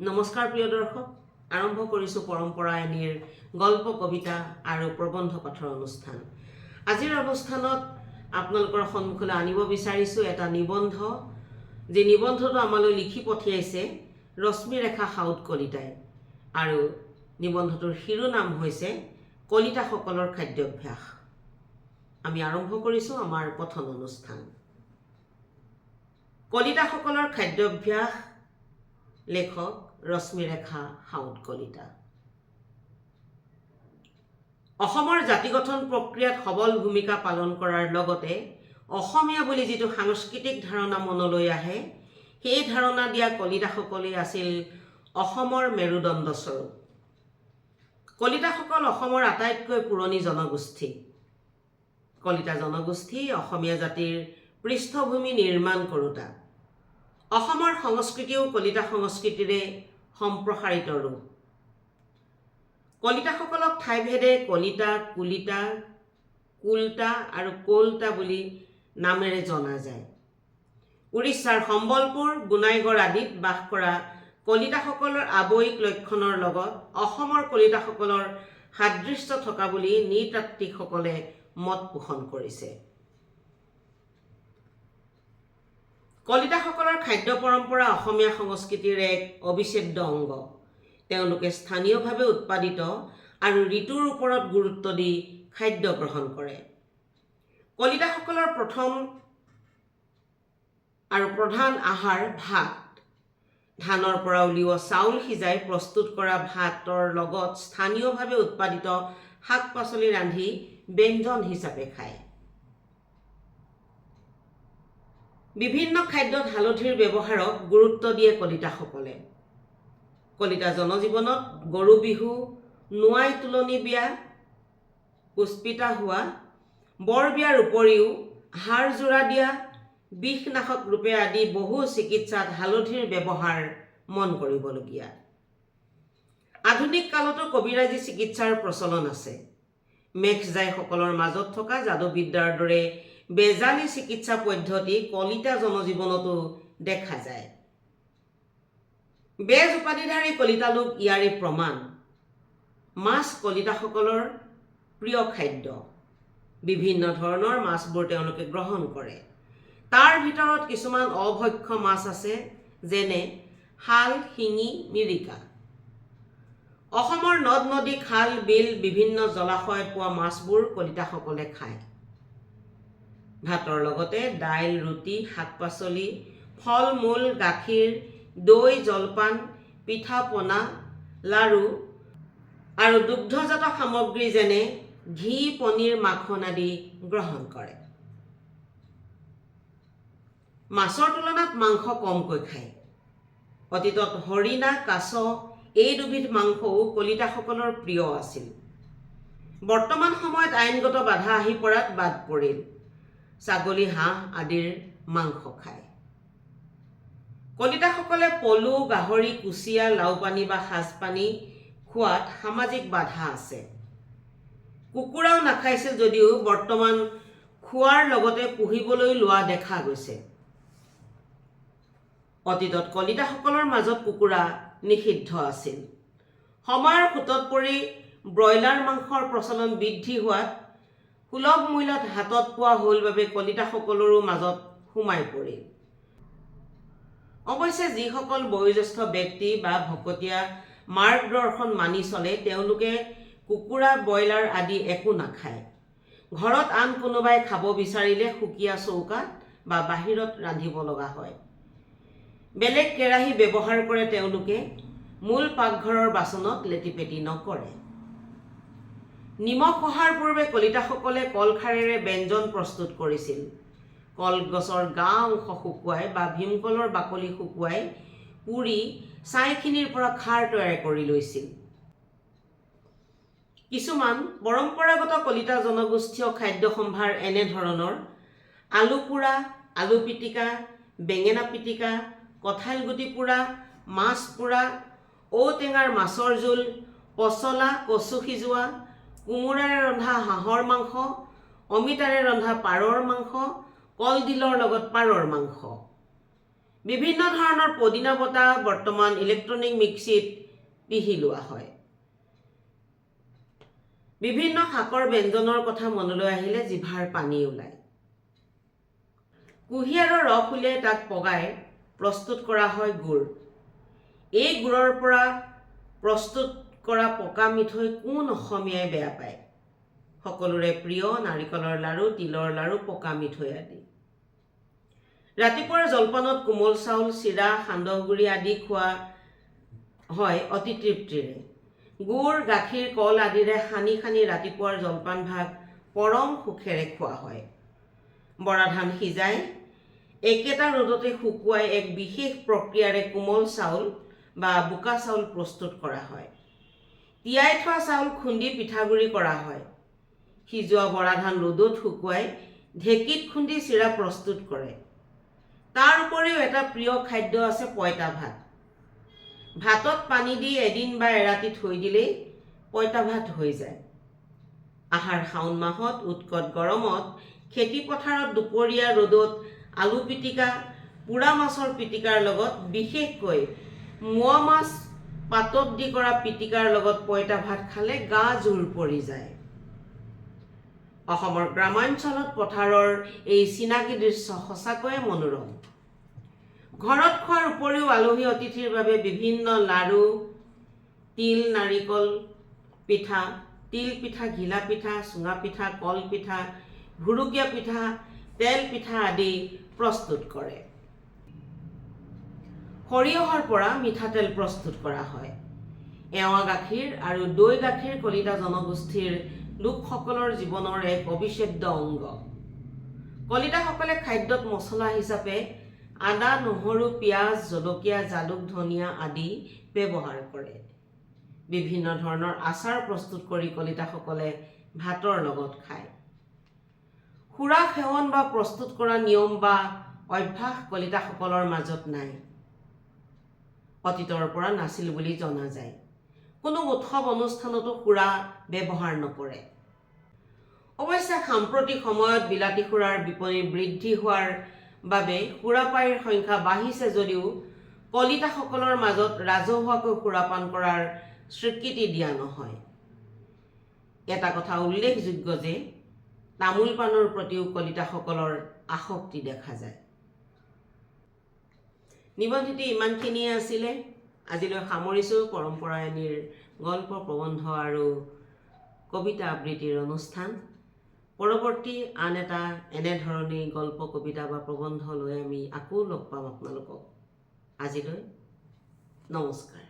নমস্কাৰ প্ৰিয় দৰ্শক, আৰম্ভ কৰিছোঁ পৰম্পৰায়নীৰ গল্প কবিতা আৰু প্ৰবন্ধ পাঠৰ অনুষ্ঠান। আজিৰ অনুষ্ঠানত আপোনালোকৰ সন্মুখলৈ আনিব বিচাৰিছোঁ এটা নিবন্ধ, যি নিবন্ধটো আমালৈ লিখি পঠিয়াইছে ৰশ্মিৰেখা সাউদ কলিতাই, আৰু নিবন্ধটোৰ শিৰোনাম হৈছে কলিতাসকলৰ খাদ্যাভ্যাস। আমি আৰম্ভ কৰিছোঁ আমাৰ পঠন অনুষ্ঠান। কলিতাসকলৰ খাদ্যাভ্যাস, লেখক ৰশ্মিৰেখা সাউদ কলিতা। অসমৰ জাতি গঠন প্ৰক্ৰিয়াত সবল ভূমিকা পালন কৰাৰ লগতে অসমীয়া বুলি যিটো সাংস্কৃতিক ধাৰণা মনলৈ আহে, সেই ধাৰণা দিয়া কলিতাসকলেই আছিল অসমৰ মেৰুদণ্ডস্বৰূপ। কলিতাসকল অসমৰ আটাইতকৈ পুৰণি জনগোষ্ঠী। কলিতা জনগোষ্ঠী অসমীয়া জাতিৰ পৃষ্ঠভূমি নিৰ্মাণ কৰোঁতা। অসমৰ সংস্কৃতিও কলিতা সংস্কৃতিৰে সম্প্ৰসাৰিত ৰূপ। কলিতাসকলক ঠাইভেদে কলিতা, কুলিতা, কুলতা আৰু কলতা বুলি নামেৰে জনা যায়। উৰিষ্যাৰ সম্বলপুৰ, গুণাইগড় আদিত বাস কৰা কলিতাসকলৰ আৱয়িক লক্ষণৰ লগত অসমৰ কলিতাসকলৰ সাদৃশ্য থকা বুলি নৃতাত্ত্বিকসকলে মত পোষণ কৰিছে। কলিতাসকলৰ খাদ্য পৰম্পৰা অসমীয়া সংস্কৃতিৰ এক অবিচ্ছেদ্য অংগ। তেওঁলোকে স্থানীয়ভাৱে উৎপাদিত আৰু ঋতুৰ ওপৰত গুৰুত্ব দি খাদ্য গ্ৰহণ কৰে। কলিতাসকলৰ প্ৰথম আৰু প্ৰধান আহাৰ ভাত। ধানৰ পৰা উলিওৱা চাউল সিজাই প্ৰস্তুত কৰা ভাতৰ লগত স্থানীয়ভাৱে উৎপাদিত শাক পাচলি ৰান্ধি ব্যঞ্জন হিচাপে খায়। বিভিন্ন খাদ্যত হালধিৰ ব্যৱহাৰক গুৰুত্ব দিয়ে কলিতাসকলে। কলিতা জনজীৱনত গৰু বিহু, নোৱাই তোলনি বিয়া, পুষ্পিতা হোৱা, বৰ বিয়াৰ উপৰিও হাড় জোৰা দিয়া, বিষনাশক ৰূপে আদি বহু চিকিৎসাত হালধিৰ ব্যৱহাৰ মন কৰিবলগীয়া। আধুনিক কালতো কবিৰাজী চিকিৎসাৰ প্ৰচলন আছে। মেঘজাইসকলৰ মাজত থকা যাদুবিদ্যাৰ দৰে বেজালী চিকিৎসা পদ্ধতি কলিতা জনজীৱনতো দেখা যায়। বেজ উপাধিধাৰী কলিতা লোক ইয়াৰে প্ৰমাণ। মাছ কলিতাসকলৰ প্ৰিয় খাদ্য। বিভিন্ন ধৰণৰ মাছবোৰ তেওঁলোকে গ্ৰহণ কৰে। তাৰ ভিতৰত কিছুমান অভক্ষ্য মাছ আছে, যেনে শাল, শিঙি, মিৰিকা। অসমৰ নদ নদী, খাল বিল, বিভিন্ন জলাশয়ত পোৱা মাছবোৰ কলিতাসকলে খায়। ভাতৰ লগতে দাইল, ৰুটি, শাক পাচলি, ফল মূল, গাখীৰ, দৈ, জলপান, পিঠা পনা, লাড়ু আৰু দুগ্ধজাত সামগ্ৰী যেনে ঘি, পনীৰ, মাখন আদি গ্ৰহণ কৰে। মাছৰ তুলনাত মাংস কমকৈ খায়। অতীতত হৰিণা, কাছ এই দুবিধ মাংসও কলিতাসকলৰ প্ৰিয় আছিল। বৰ্তমান সময়ত আইনগত বাধা আহি পৰাত বাদ পৰিল। ছাগলী, হাঁহ আদিৰ মাংস খায়। কলিতাসকলে পলু, গাহৰি, কুচিয়া, লাওপানী বা সাজপানী খোৱাত সামাজিক বাধা আছে। কুকুৰাও নাখাইছিল যদিও বৰ্তমান খোৱাৰ লগতে পুহিবলৈ লোৱা দেখা গৈছে। অতীতত কলিতাসকলৰ মাজত কুকুৰা নিষিদ্ধ আছিল। সময়ৰ সোঁতত পৰি ব্ৰইলাৰ মাংসৰ প্ৰচলন বৃদ্ধি হোৱাত সুলভ মূল্যত হাতত পোৱা হ'ল বাবে কলিতাসকলৰো মাজত সোমাই পৰিল। অৱশ্যে যিসকল বয়োজ্যেষ্ঠ ব্যক্তি বা ভকতীয়া মাৰ্গদৰ্শন মানি চলে, তেওঁলোকে কুকুৰা, ব্ৰইলাৰ আদি একো নাখায়। ঘৰত আন কোনোবাই খাব বিচাৰিলে সুকীয়া চৌকাত বা বাহিৰত ৰান্ধিব লগা হয়। বেলেগ কেৰাহী ব্যৱহাৰ কৰে তেওঁলোকে। মূল পাকঘৰৰ বাচনত লেটিপেটি নকৰে। নিমখ অহাৰ পূৰ্বে কলিতাসকলে কলখাৰেৰে ব্যঞ্জন প্ৰস্তুত কৰিছিল। কলগছৰ গা অংশ শুকুৱাই বা ভীমকলৰ বাকলি শুকুৱাই পুৰি ছাইখিনিৰ পৰা খাৰ তৈয়াৰ কৰি লৈছিল। কিছুমান পৰম্পৰাগত কলিতা জনগোষ্ঠীয় খাদ্য সম্ভাৰ এনেধৰণৰ: আলু পোৰা, আলু পিটিকা, বেঙেনা পিটিকা, কঁঠাল গুটি পোৰা, মাছ পোৰা, ঔটেঙাৰ মাছৰ জোল, পচলা, কচু সিজোৱা, কোমোৰাৰে ৰন্ধা হাঁহৰ মাংস, অমিতাৰে ৰন্ধা পাৰৰ মাংস, কলডিলৰ লগত পাৰৰ মাংস। বিভিন্ন ধৰণৰ পদিনা বটা বৰ্তমান ইলেক্ট্ৰনিক মিক্সিত পিহি লোৱা হয়। বিভিন্ন শাকৰ ব্যঞ্জনৰ কথা মনলৈ আহিলে জিভাৰ পানী ওলায়। কুঁহিয়াৰৰ ৰস উলিয়াই তাক পগাই প্ৰস্তুত কৰা হয় গুড়। এই গুড়ৰ পৰা প্ৰস্তুত কৰা পকা মিঠৈ কোন অসমীয়াই বেয়া পায়। সকলোৰে প্ৰিয় নাৰিকলৰ লাড়ু, তিলৰ লাড়ু, পকা মিঠৈ আদি। ৰাতিপুৱাৰ জলপানত কোমল চাউল, চিৰা, সান্দহগুৰি আদি খোৱা হয় অতি তৃপ্তিৰে। গুড়, গাখীৰ, কল আদিৰে সানি সানি ৰাতিপুৱাৰ জলপান ভাগ পৰম সুখেৰে খোৱা হয়। বৰা ধান সিজাই একেটা ৰ'দতে শুকুৱাই এক বিশেষ প্ৰক্ৰিয়াৰে কোমল চাউল বা বোকা চাউল প্ৰস্তুত কৰা হয়। তিয়াই থোৱা চাউল খুন্দি পিঠাগুড়ি কৰা হয়। সিজোৱা বৰা ধান ৰ'দত শুকুৱাই ঢেঁকীত খুন্দি চিৰা প্ৰস্তুত কৰে। তাৰ উপৰিও এটা প্ৰিয় খাদ্য আছে পঁইতা ভাত। ভাতত পানী দি এদিন বা এৰাতি থৈ দিলেই পঁইতা ভাত হৈ যায়। আহাৰ শাওণ মাহত উৎকট গৰমত খেতি পথাৰত দুপৰীয়া ৰ'দত আলু পিটিকা, পোৰা মাছৰ পিটিকাৰ লগত, বিশেষকৈ মোৱা মাছ পাতত দি কৰা পিটিকাৰ লগত পঁইতা ভাত খালে গা জোৰ পৰি যায়। অসমৰ গ্ৰামাঞ্চলত পথাৰৰ এই চিনাকি দৃশ্য সঁচাকৈয়ে মনোৰম। ঘৰত খোৱাৰ উপৰিও আলহী অতিথিৰ বাবে বিভিন্ন লাড়ু, তিল নাৰিকল পিঠা, তিল পিঠা, ঘিলা পিঠা, চুঙা পিঠা, কল পিঠা, ভুৰুকীয়া পিঠা, তেল পিঠা আদি প্ৰস্তুত কৰে। সৰিয়হৰ পৰা মিঠাতেল প্ৰস্তুত কৰা হয়। এৱা গাখীৰ আৰু দৈ গাখীৰ কলিতা জনগোষ্ঠীৰ লোকসকলৰ জীৱনৰ এক অবিচ্ছেদ্য অংগ। কলিতাসকলে খাদ্যত মছলা হিচাপে আদা, নহৰু, পিঁয়াজ, জলকীয়া, জালুক, ধনিয়া আদি ব্যৱহাৰ কৰে। বিভিন্ন ধৰণৰ আচাৰ প্ৰস্তুত কৰি কলিতাসকলে ভাতৰ লগত খায়। সুৰা সেৱন বা প্ৰস্তুত কৰা নিয়ম বা অভ্যাস কলিতাসকলৰ মাজত নাই। অতীতৰ পৰা নাছিল বুলি জনা যায়। কোনো উৎসৱ অনুষ্ঠানতো সুৰা ব্যৱহাৰ নকৰে। অৱশ্যে সাম্প্ৰতিক সময়ত বিলাতী সুৰাৰ বিপণী বৃদ্ধি হোৱাৰ বাবে সুৰাপায়ীৰ সংখ্যা বাঢ়িছে যদিও কলিতাসকলৰ মাজত ৰাজহুৱাকৈ সুৰাপান কৰাৰ স্বীকৃতি দিয়া নহয়। এটা কথা উল্লেখযোগ্য যে তামোল পাণৰ প্ৰতিও কলিতাসকলৰ আসক্তি দেখা যায়। নিবন্ধটি ইমানখিনিয়ে আছিলে। আজিলৈ সামৰিছোঁ পৰম্পৰায়নীৰ গল্প, প্ৰবন্ধ আৰু কবিতা আবৃত্তিৰ অনুষ্ঠান। পৰৱৰ্তী আন এটা এনেধৰণেই গল্প, কবিতা বা প্ৰবন্ধ লৈ আমি আকৌ লগ পাম আপোনালোকক। আজিলৈ নমস্কাৰ।